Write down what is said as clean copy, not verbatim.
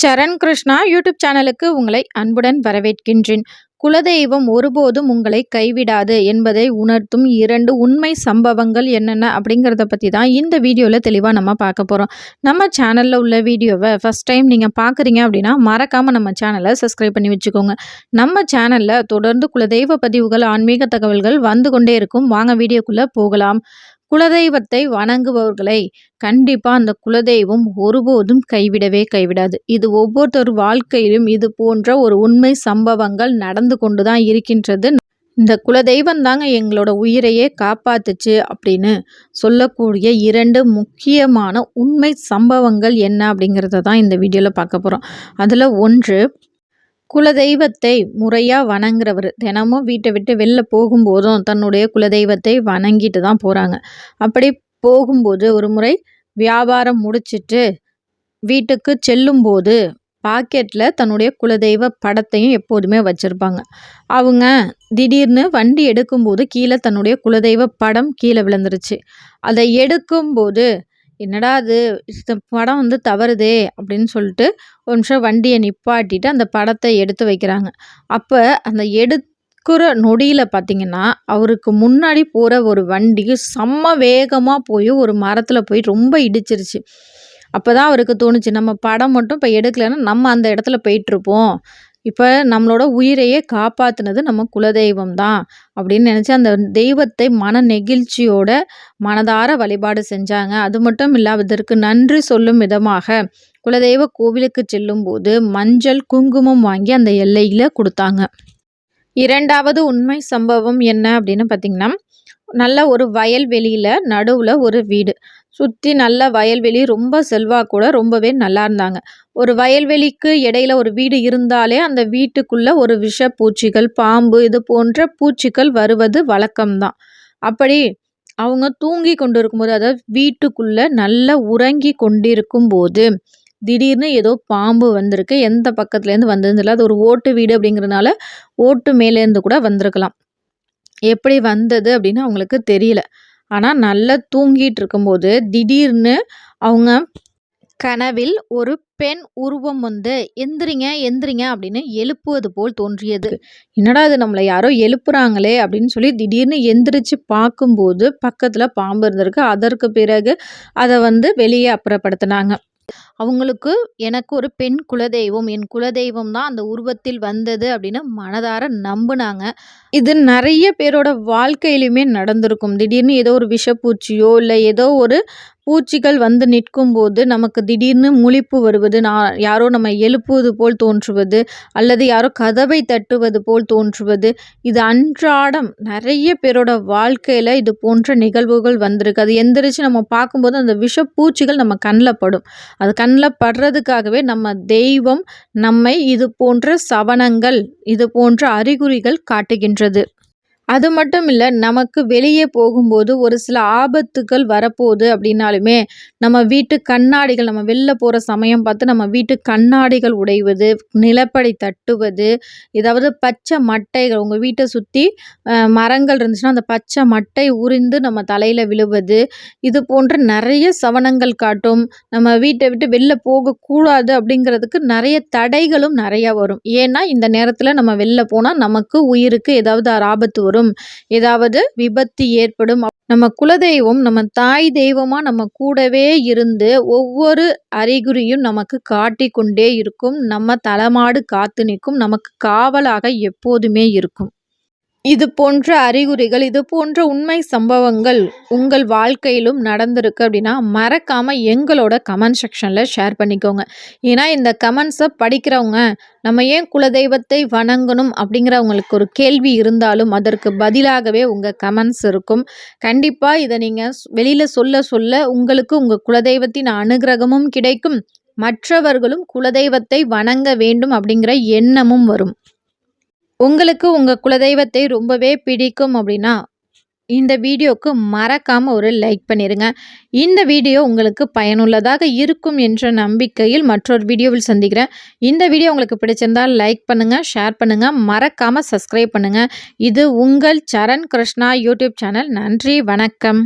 சரண் Krishna YouTube சேனலுக்கு உங்களை அன்புடன் வரவேற்கின்றேன். குலதெய்வம் ஒருபோதும் உங்களை கைவிடாது என்பதை உணர்த்தும் 2 உண்மை சம்பவங்கள் என்னென்ன அப்படிங்கிறத பற்றி தான் இந்த வீடியோவில் தெளிவாக நம்ம பார்க்க போகிறோம். நம்ம சேனலில் உள்ள வீடியோவை ஃபஸ்ட் டைம் நீங்கள் பார்க்குறீங்க அப்படின்னா மறக்காமல் நம்ம சேனலை சப்ஸ்கிரைப் பண்ணி வச்சுக்கோங்க. நம்ம சேனலில் தொடர்ந்து குலதெய்வ பதிவுகள், ஆன்மீக தகவல்கள் வந்து கொண்டே இருக்கும். வாங்க வீடியோக்குள்ளே போகலாம். குலதெய்வத்தை வணங்குபவர்களை கண்டிப்பாக அந்த குலதெய்வம் ஒருபோதும் கைவிடாது. இது ஒவ்வொருத்தர் வாழ்க்கையிலும் இது போன்ற ஒரு உண்மை சம்பவங்கள் நடந்து கொண்டு தான் இருக்கின்றது. இந்த குலதெய்வம் தாங்க எங்களோட உயிரையே காப்பாத்துச்சு அப்படின்னு சொல்லக்கூடிய 2 முக்கியமான உண்மை சம்பவங்கள் என்ன அப்படிங்கிறத தான் இந்த வீடியோவில் பார்க்க போகிறோம். அதில் ஒன்று, குலதெய்வத்தை முறையாக வணங்குறவர் தினமும் வீட்டை விட்டு வெளில போகும்போதும் தன்னுடைய குலதெய்வத்தை வணங்கிட்டு தான் போகிறாங்க. அப்படி போகும்போது ஒரு முறை வியாபாரம் முடிச்சிட்டு வீட்டுக்கு செல்லும்போது பாக்கெட்டில் தன்னுடைய குலதெய்வ படத்தையும் எப்போதுமே வச்சுருப்பாங்க. அவங்க திடீர்னு வண்டி எடுக்கும்போது கீழே தன்னுடைய குலதெய்வ படம் கீழே விழுந்துருச்சு. அதை எடுக்கும்போது என்னடா அது, இந்த படம் தவறுதே அப்படின்னு சொல்லிட்டு ஒரு நிமிஷம் வண்டியை நிப்பாட்டிட்டு அந்த படத்தை எடுத்து வைக்கிறாங்க. அப்போ அந்த எடுக்கிற நொடியில் பார்த்திங்கன்னா அவருக்கு முன்னாடி போகிற ஒரு வண்டி செம்ம வேகமாக போய் ஒரு மரத்தில் போய் ரொம்ப இடிச்சிருச்சு. அப்போ தான் அவருக்கு தோணுச்சு, நம்ம படம் மட்டும் இப்போ எடுக்கலைன்னா நம்ம அந்த இடத்துல போயிட்டுருப்போம். இப்போ நம்மளோட உயிரையே காப்பாற்றினது நம்ம குலதெய்வம் தான் அப்படின்னு நினச்சி அந்த தெய்வத்தை மன நெகிழ்ச்சியோட மனதார வழிபாடு செஞ்சாங்க. அது மட்டும் இல்லாததற்கு நன்றி சொல்லும் விதமாக குலதெய்வ கோவிலுக்கு செல்லும்போது மஞ்சள் குங்குமம் வாங்கி அந்த எல்லையில் கொடுத்தாங்க. 2வது உண்மை சம்பவம் என்ன அப்படின்னு பார்த்திங்கன்னா, நல்ல ஒரு வயல்வெளியில் நடுவில் ஒரு வீடு, சுற்றி நல்ல வயல்வெளி, ரொம்ப செல்வாக்கூட ரொம்பவே நல்லா இருந்தாங்க. ஒரு வயல்வெளிக்கு இடையில ஒரு வீடு இருந்தாலே அந்த வீட்டுக்குள்ளே ஒரு விஷப்பூச்சிகள், பாம்பு இது போன்ற பூச்சிகள் வருவது வழக்கம்தான். அப்படி அவங்க தூங்கி கொண்டு இருக்கும்போது, அதாவது வீட்டுக்குள்ளே நல்லா உறங்கி கொண்டிருக்கும் போது திடீர்னு ஏதோ பாம்பு வந்திருக்கு. எந்த பக்கத்துலேருந்து வந்ததுன்னு அது ஒரு ஓட்டு வீடு அப்படிங்கிறதுனால ஓட்டு மேலேருந்து கூட வந்திருக்கலாம். எப்படி வந்தது அப்படின்னு அவங்களுக்கு தெரியல. ஆனால் நல்லா தூங்கிட்டு இருக்கும்போது திடீர்னு அவங்க கனவில் ஒரு பெண் உருவம் எந்திரிங்க எந்திரிங்க அப்படின்னு எழுப்புவது போல் தோன்றியது. என்னடா அது, நம்மளை யாரோ எழுப்புறாங்களே அப்படின்னு சொல்லி திடீர்னு எந்திரிச்சு பார்க்கும்போது பக்கத்தில் பாம்பு இருந்திருக்கு. அதற்கு பிறகு அதை வெளியே அப்புறப்படுத்தினாங்க. அவங்களுக்கு எனக்கு ஒரு பெண் குலதெய்வம், என் குலதெய்வம் தான் அந்த உருவத்தில் வந்தது அப்படின்னு மனதார நம்பினாங்க. இது நிறைய பேரோட வாழ்க்கையிலுமே நடந்திருக்கும். திடீர்னு ஏதோ ஒரு விஷப்பூச்சியோ இல்லை ஏதோ ஒரு பூச்சிகள் நிற்கும்போது நமக்கு திடீர்னு முழிப்பு வருவது, யாரோ நம்ம எழுப்புவது போல் தோன்றுவது, அல்லது யாரோ கதவை தட்டுவது போல் தோன்றுவது, இது அன்றாடம் நிறைய பேரோட வாழ்க்கையில் இது போன்ற நிகழ்வுகள் வந்திருக்கு. அது எந்திரிச்சு நம்ம பார்க்கும்போது அந்த விஷப்பூச்சிகள் நம்ம கண்ணில் படும். அது கண்ணில் படுறதுக்காகவே நம்ம தெய்வம் நம்மை இது போன்ற சவனங்கள், இது போன்ற அறிகுறிகள் காட்டுகின்றது. அது மட்டும் இல்லை, நமக்கு வெளியே போகும்போது ஒரு சில ஆபத்துகள் வரப்போகுது அப்படின்னாலுமே நம்ம வீட்டு கண்ணாடிகள், நம்ம வெளில போகிற சமயம் பார்த்து நம்ம வீட்டு கண்ணாடிகள் உடைவது, நிலப்படி தட்டுவது, ஏதாவது பச்சை மட்டைகள் உங்கள் வீட்டை சுற்றி மரங்கள் இருந்துச்சுன்னா அந்த பச்சை மட்டை உரிந்து நம்ம தலையில் விழுவது, இது போன்ற நிறைய சவனங்கள் காட்டும். நம்ம வீட்டை விட்டு வெளில போகக்கூடாது அப்படிங்கிறதுக்கு நிறைய தடைகளும் நிறையா வரும். ஏன்னா இந்த நேரத்தில் நம்ம வெளில போனால் நமக்கு உயிருக்கு ஏதாவது ஆபத்து வரும், ஏதாவது விபத்து ஏற்படும். நம்ம குலதெய்வம் நம்ம தாய் தெய்வமா நம்ம கூடவே இருந்து ஒவ்வொரு அறிகுறியும் நமக்கு காட்டி கொண்டே இருக்கும். நம்ம தலமாடு காத்து நிற்கும், நமக்கு காவலாக எப்போதுமே இருக்கும். இது போன்ற அறிகுறிகள், இது போன்ற உண்மை சம்பவங்கள் உங்கள் வாழ்க்கையிலும் நடந்திருக்கு அப்படின்னா மறக்காமல் எங்களோட கமெண்ட் செக்ஷனில் ஷேர் பண்ணிக்கோங்க. ஏன்னா இந்த கமெண்ட்ஸை படிக்கிறவங்க நம்ம ஏன் குலதெய்வத்தை வணங்கணும் அப்படிங்கிறவங்களுக்கு ஒரு கேள்வி இருந்தாலும் அதற்கு பதிலாகவே உங்கள் கமெண்ட்ஸ் இருக்கும். கண்டிப்பாக இதை நீங்கள் வெளியில் சொல்ல உங்களுக்கு உங்கள் குலதெய்வத்தின் அனுகிரகமும் கிடைக்கும், மற்றவர்களும் குலதெய்வத்தை வணங்க வேண்டும் அப்படிங்கிற எண்ணமும் வரும். உங்களுக்கு உங்கள் குலதெய்வத்தை ரொம்பவே பிடிக்கும் அப்படின்னா இந்த வீடியோவுக்கு மறக்காமல் ஒரு லைக் பண்ணிடுங்க. இந்த வீடியோ உங்களுக்கு பயனுள்ளதாக இருக்கும் என்ற நம்பிக்கையில் மற்றொரு வீடியோவில் சந்திக்கிறேன். இந்த வீடியோ உங்களுக்கு பிடிச்சிருந்தால் லைக் பண்ணுங்கள், ஷேர் பண்ணுங்கள், மறக்காமல் சப்ஸ்கிரைப் பண்ணுங்கள். இது உங்கள் சரண் கிருஷ்ணா யூடியூப் சேனல். நன்றி, வணக்கம்.